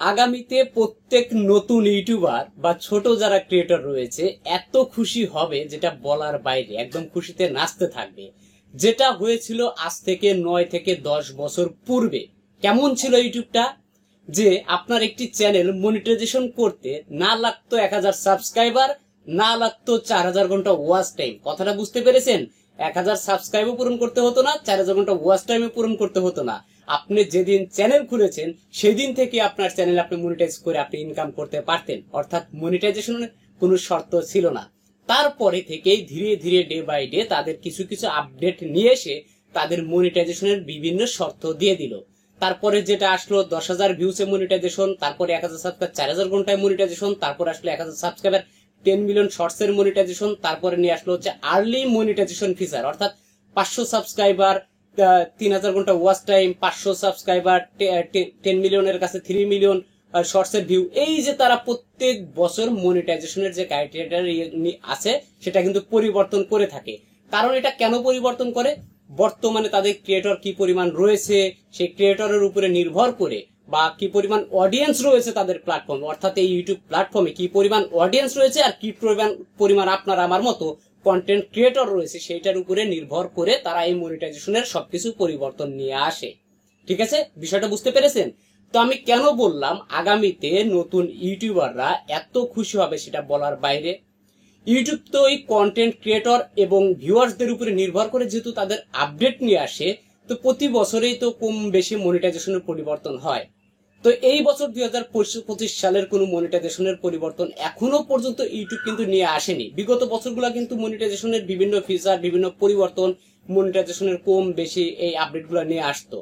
আগামীতে প্রত্যেক নতুন ইউটিউবার বা ছোট যারা ক্রিয়েটর রয়েছে এত খুশি হবে যেটা বলার বাইরে, একদম খুশিতে নাচতে থাকবে। যেটা হয়েছিল আজ থেকে 9 থেকে 10 বছর পূর্বে। কেমন ছিল ইউটিউবটা? যে আপনার একটি চ্যানেল মনিটাইজেশন করতে না লাগতো 1000 সাবস্ক্রাইবার, না লাগতো 4000 ঘন্টা ওয়াচ টাইম। কথাটা বুঝতে পেরেছেন? 1000 সাবস্ক্রাইবও পূরণ করতে হতো না, 4000 ঘন্টা ওয়াচ টাইমও পূরণ করতে হতো না। আপনি যেদিন চ্যানেল খুলেছেন সেদিন থেকে আপনার চ্যানেল আপনি মনিটাইজ করে আপনি ইনকাম করতে পারতেন, অর্থাৎ মনিটাইজেশনের কোনো শর্ত ছিল না। তারপরে থেকেই ধীরে ধীরে ডে বাই ডে তাদের কিছু কিছু আপডেট নিয়ে এসে তাদের মনিটাইজেশনের বিভিন্ন শর্ত দিয়ে দিল। তারপরে যেটা আসলো 10,000 ভিউসে মনিটাইজেশন, তারপরে 1000 সাবস্ক্রাইবার 4000 ঘন্টায় মনিটাইজেশন, তারপর আসলো 1000 সাবস্ক্রাইবার 10 মিলিয়ন শর্টস এর মনিটাইজেশন, তারপরে নিয়ে আসলো হচ্ছে আর্লি মনিটাইজেশন ফিচার, অর্থাৎ 500 সাবস্ক্রাইবার 3000 ঘন্টা ওয়াচ টাইম, 500 সাবস্ক্রাইবার 10 মিলিয়নের কাছে 3 মিলিয়ন শর্টস এর ভিউ। এই যে তারা প্রত্যেক বছর মনিটাইজেশনের যে ক্রাইটেরিয়া আছে সেটা কিন্তু পরিবর্তন করে থাকে। কারণ এটা কেন পরিবর্তন করে? বর্তমানে তাদের ক্রিয়েটর কি পরিমাণ রয়েছে সেই ক্রিয়েটরের উপরে নির্ভর করে, বা কি পরিমাণ অডিয়েন্স রয়েছে তাদের প্ল্যাটফর্মে, অর্থাৎ এই ইউটিউব প্ল্যাটফর্মে কি পরিমাণ অডিয়েন্স রয়েছে আর কি পরিমাণ আপনার আমার মতো কন্টেন্ট ক্রিয়েটর রয়েছে, সেইটার উপরে নির্ভর করে তারা এই মনিটাইজেশনের সবকিছু পরিবর্তন নিয়ে আসে। ঠিক আছে, বিষয়টা বুঝতে পেরেছেন? তো আমি কেন বললাম আগামীতে নতুন ইউটিউবাররা এত খুশি হবে সেটা বলার বাইরে। ইউটিউব তো এই কন্টেন্ট ক্রিয়েটর এবং ভিউয়ার্সদের উপরে নির্ভর করে যেহেতু তাদের আপডেট নিয়ে আসে, তো প্রতি বছরেই তো কম বেশি মনিটাইজেশনের পরিবর্তন হয়। তো এই বছর 2025 সালের কোনো মনিটাইজেশনের পরিবর্তন এখনো পর্যন্ত ইউটিউব কিন্তু নিয়ে আসেনি। বিগত বছরগুলো কিন্তু মনিটাইজেশনের বিভিন্ন ফিচার, বিভিন্ন পরিবর্তন, মনিটাইজেশনের কম বেশি এই আপডেটগুলো নিয়ে আসতো।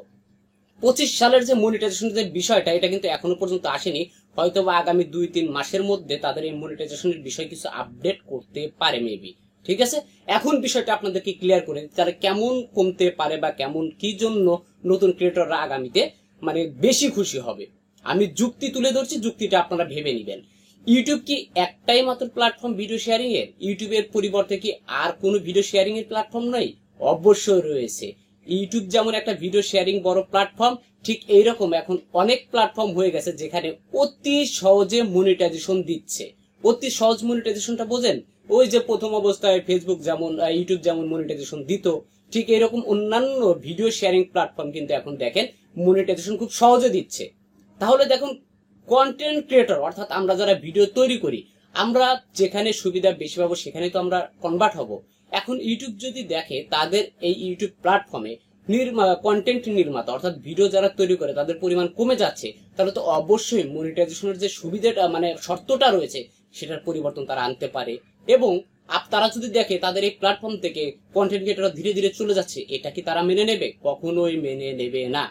25 সালের যে মনিটাইজেশনের যে বিষয়টা, এটা কিন্তু এখনো পর্যন্ত আসেনি। হয়তো বা আগামী 2-3 মাসের মধ্যে তাদের এই মনিটাইজেশনের বিষয় কিছু আপডেট করতে পারে মেবি। ঠিক আছে, এখন বিষয়টা আপনাদেরকে ক্লিয়ার করে তারা কেমন কমতে পারে বা কেমন কি জন্য নতুন ক্রিয়েটররা আগামীতে মানে বেশি খুশি হবে। আমি যুক্তি তুলে ধরছি, যুক্তিটা আপনারা ভেবে নেবেন। ইউটিউব কি একটাই মাত্র প্ল্যাটফর্ম ভিডিও শেয়ারিং এর? ইউটিউবের পরিবর্তে কি আর কোনো ভিডিও শেয়ারিং এর প্ল্যাটফর্ম নয়? অবশ্যই রয়েছে। ইউটিউব যেমন একটা ভিডিও শেয়ারিং বড় প্ল্যাটফর্ম, ঠিক এইরকম এখন অনেক প্ল্যাটফর্ম হয়ে গেছে যেখানে অতি সহজে মনিটাইজেশন দিচ্ছে। অতি সহজ মনিটাইজেশনটা বোঝেন? ওই যে প্রথম অবস্থায় ফেসবুক যেমন, ইউটিউব যেমন মনিটাইজেশন দিত, ঠিক এরকম অন্যান্য ভিডিও শেয়ারিং প্ল্যাটফর্ম কিন্তু এখন দেখেন মনিটাইজেশন খুব সহজে দিচ্ছে। তাহলে দেখুন, কন্টেন্ট ক্রিয়েটর অর্থাৎ আমরা যারা ভিডিও তৈরি করি, আমরা যেখানে সুবিধা বেশি পাবো সেখানে তো আমরা কনভার্ট হব। এখন ইউটিউব যদি দেখে তাদের এই ইউটিউব প্ল্যাটফর্মে কন্টেন্ট নির্মাতা অর্থাৎ ভিডিও যারা তৈরি করে তাদের পরিমাণ কমে যাচ্ছে, তাহলে তো অবশ্যই মনিটাইজেশনের যে সুবিধাটা মানে শর্তটা রয়েছে সেটার পরিবর্তন তারা আনতে পারে। এবং তারা যদি দেখে তাদের এই প্ল্যাটফর্ম থেকে কন্টেন্ট ক্রিয়েটররা ধীরে ধীরে চলে যাচ্ছে, এটা কি তারা মেনে নেবে? কখনোই মেনে নেবে না।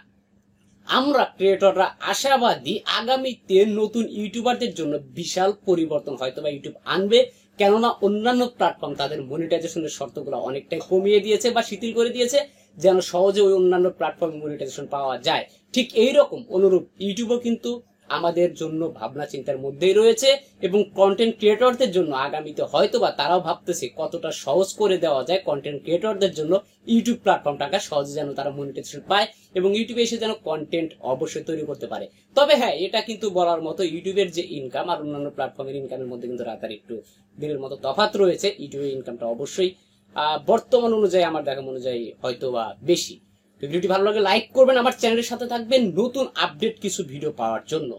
আমরা ক্রিয়েটররা আশাবাদী আগামীতে নতুন ইউটিউবারদের জন্য বিশাল পরিবর্তন হয়তো বা ইউটিউব আনবে। কেননা অন্যান্য প্ল্যাটফর্ম তাদের মনিটাইজেশনের শর্তগুলো অনেকটাই কমিয়ে দিয়েছে বা শিথিল করে দিয়েছে, যেন সহজে ওই অন্যান্য প্ল্যাটফর্ম মনিটাইজেশন পাওয়া যায়। ঠিক এইরকম অনুরূপ ইউটিউবও কিন্তু আমাদের জন্য ভাবনা চিন্তার মধ্যেই রয়েছে, এবং কন্টেন্ট ক্রিয়েটরদের জন্য আগামীতে হয়তো বা তারাও ভাবতেছে কতটা সহজ করে দেওয়া যায় কন্টেন্ট ক্রিয়েটরদের জন্য ইউটিউব প্ল্যাটফর্মটাকে সহজে যেন তারা মনিটাইজেশন পায় এবং ইউটিউবে এসে যেন কন্টেন্ট অবশ্যই তৈরি করতে পারে। তবে হ্যাঁ, এটা কিন্তু বলার মতো ইউটিউবের যে ইনকাম আর অন্যান্য প্ল্যাটফর্মের ইনকামের মধ্যে কিন্তু রাতার একটু দিনের মতো তফাৎ রয়েছে। ইউটিউবের ইনকামটা অবশ্যই বর্তমান অনুযায়ী আমার দেখা অনুযায়ী হয়তো বা বেশি। ভিডিওটি ভালো লাগে লাইক করবেন, আমার চ্যানেলের সাথে থাকবেন নতুন আপডেট কিছু ভিডিও পাওয়ার জন্য।